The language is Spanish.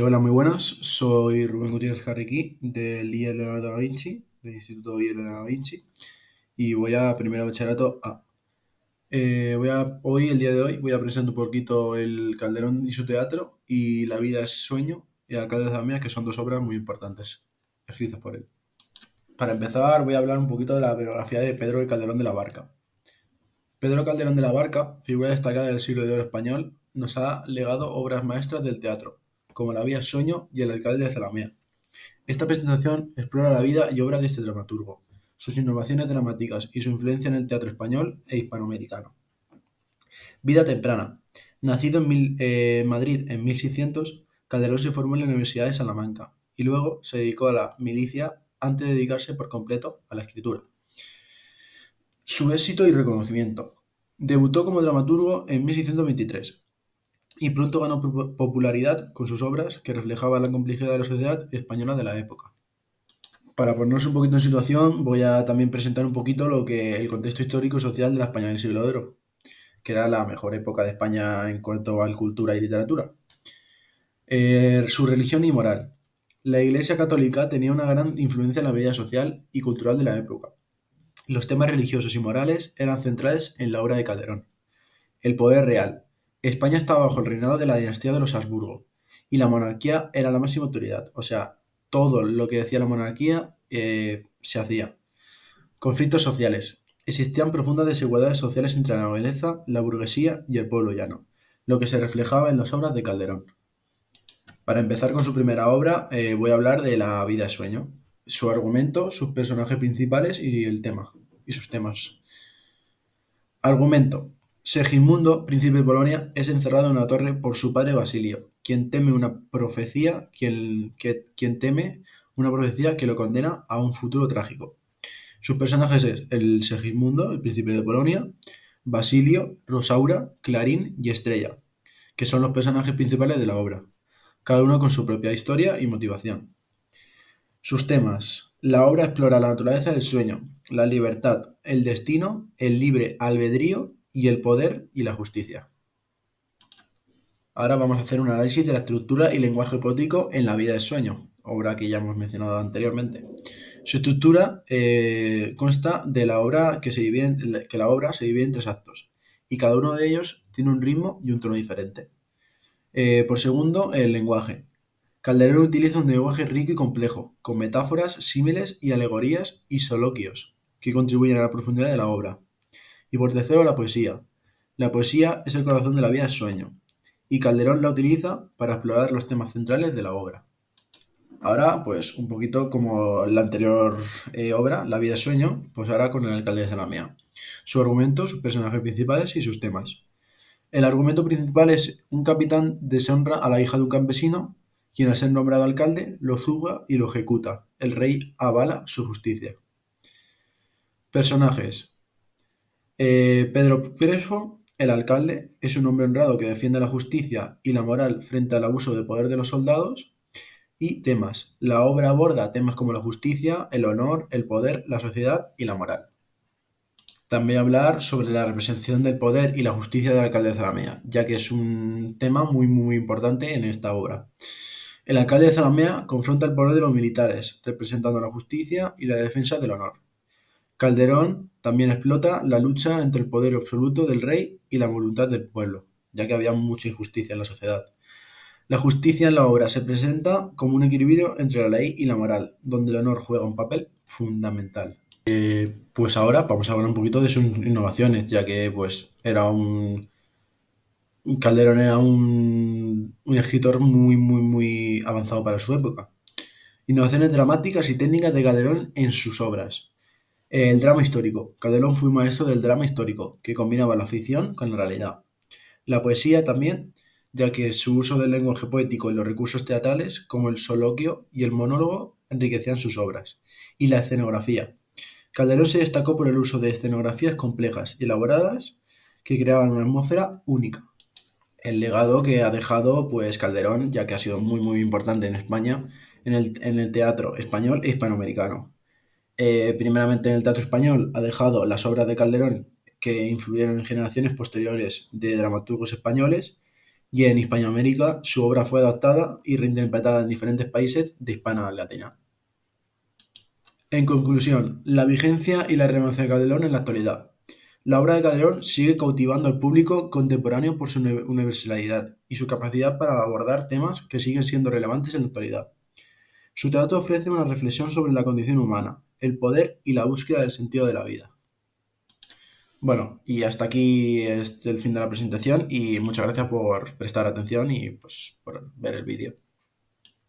Hola, muy buenas. Soy Rubén Gutiérrez Carriquí del IE Leonardo da Vinci, del Instituto IE Leonardo da Vinci, y voy a primero bachillerato A. El día de hoy, voy a presentar un poquito el Calderón y su teatro y La vida es sueño y El alcalde de Zalamea, que son dos obras muy importantes, escritas por él. Para empezar, voy a hablar un poquito de la biografía de Pedro de Calderón de la Barca. Pedro Calderón de la Barca, figura destacada del siglo de oro español, nos ha legado obras maestras del teatro, como La vida es sueño y El alcalde de Zalamea. Esta presentación explora la vida y obra de este dramaturgo, sus innovaciones dramáticas y su influencia en el teatro español e hispanoamericano. Vida temprana. Nacido en Madrid en 1600, Calderón se formó en la Universidad de Salamanca y luego se dedicó a la milicia antes de dedicarse por completo a la escritura. Su éxito y reconocimiento. Debutó como dramaturgo en 1623 y pronto ganó popularidad con sus obras que reflejaban la complejidad de la sociedad española de la época. Para ponernos un poquito en situación, voy a también presentar un poquito el contexto histórico y social de la España del siglo de oro, que era la mejor época de España en cuanto a cultura y literatura. Su religión y moral. La Iglesia Católica tenía una gran influencia en la vida social y cultural de la época. Los temas religiosos y morales eran centrales en la obra de Calderón. El poder real. España estaba bajo el reinado de la dinastía de los Habsburgo y la monarquía era la máxima autoridad. O sea, todo lo que decía la monarquía se hacía. Conflictos sociales. Existían profundas desigualdades sociales entre la nobleza, la burguesía y el pueblo llano, lo que se reflejaba en las obras de Calderón. Para empezar con su primera obra, voy a hablar de La vida es sueño, su argumento, sus personajes principales y el tema, y sus temas. Argumento. Segismundo, príncipe de Polonia, es encerrado en una torre por su padre Basilio, quien teme una profecía, quien teme una profecía que lo condena a un futuro trágico. Sus personajes es el Segismundo, el príncipe de Polonia, Basilio, Rosaura, Clarín y Estrella, que son los personajes principales de la obra, cada uno con su propia historia y motivación. Sus temas. La obra explora la naturaleza del sueño, la libertad, el destino, el libre albedrío y el poder y la justicia. Ahora vamos a hacer un análisis de la estructura y lenguaje poético en La vida del sueño, obra que ya hemos mencionado anteriormente. Su estructura consta de la obra que la obra se divide en tres actos y cada uno de ellos tiene un ritmo y un tono diferente. Por segundo, el lenguaje. Calderón utiliza un lenguaje rico y complejo, con metáforas, símiles y alegorías y soliloquios, que contribuyen a la profundidad de la obra. Y por tercero, la poesía. La poesía es el corazón de La vida del sueño, y Calderón la utiliza para explorar los temas centrales de la obra. Ahora, pues un poquito como la anterior obra, La vida es sueño, pues ahora con el alcalde de Zalamea. Su argumento, sus personajes principales y sus temas. El argumento principal es un capitán deshonra a la hija de un campesino, quien al ser nombrado alcalde lo juzga y lo ejecuta. El rey avala su justicia. Personajes. Pedro Crespo, el alcalde, es un hombre honrado que defiende la justicia y la moral frente al abuso de poder de los soldados. Y temas. La obra aborda temas como la justicia, el honor, el poder, la sociedad y la moral. También hablar sobre la representación del poder y la justicia del alcalde de Zalamea, ya que es un tema muy importante en esta obra. El alcalde de Zalamea confronta el poder de los militares, representando la justicia y la defensa del honor. Calderón también explota la lucha entre el poder absoluto del rey y la voluntad del pueblo, ya que había mucha injusticia en la sociedad. La justicia en la obra se presenta como un equilibrio entre la ley y la moral, donde el honor juega un papel fundamental. Pues ahora vamos a hablar un poquito de sus innovaciones, ya que pues Calderón era un escritor muy avanzado para su época. Innovaciones dramáticas y técnicas de Calderón en sus obras. El drama histórico. Calderón fue un maestro del drama histórico, que combinaba la ficción con la realidad. La poesía también, ya que su uso del lenguaje poético y los recursos teatrales, como el soliloquio y el monólogo, enriquecían sus obras. Y la escenografía. Calderón se destacó por el uso de escenografías complejas y elaboradas que creaban una atmósfera única. El legado que ha dejado pues Calderón, ya que ha sido muy importante en España, en el teatro español e hispanoamericano. Primeramente en el teatro español ha dejado las obras de Calderón que influyeron en generaciones posteriores de dramaturgos españoles y en Hispanoamérica su obra fue adaptada y reinterpretada en diferentes países de hispana latina. En conclusión, la vigencia y la relevancia de Calderón en la actualidad. La obra de Calderón sigue cautivando al público contemporáneo por su universalidad y su capacidad para abordar temas que siguen siendo relevantes en la actualidad. Su teatro ofrece una reflexión sobre la condición humana, el poder y la búsqueda del sentido de la vida. Bueno, y hasta aquí es el fin de la presentación y muchas gracias por prestar atención y pues por ver el vídeo.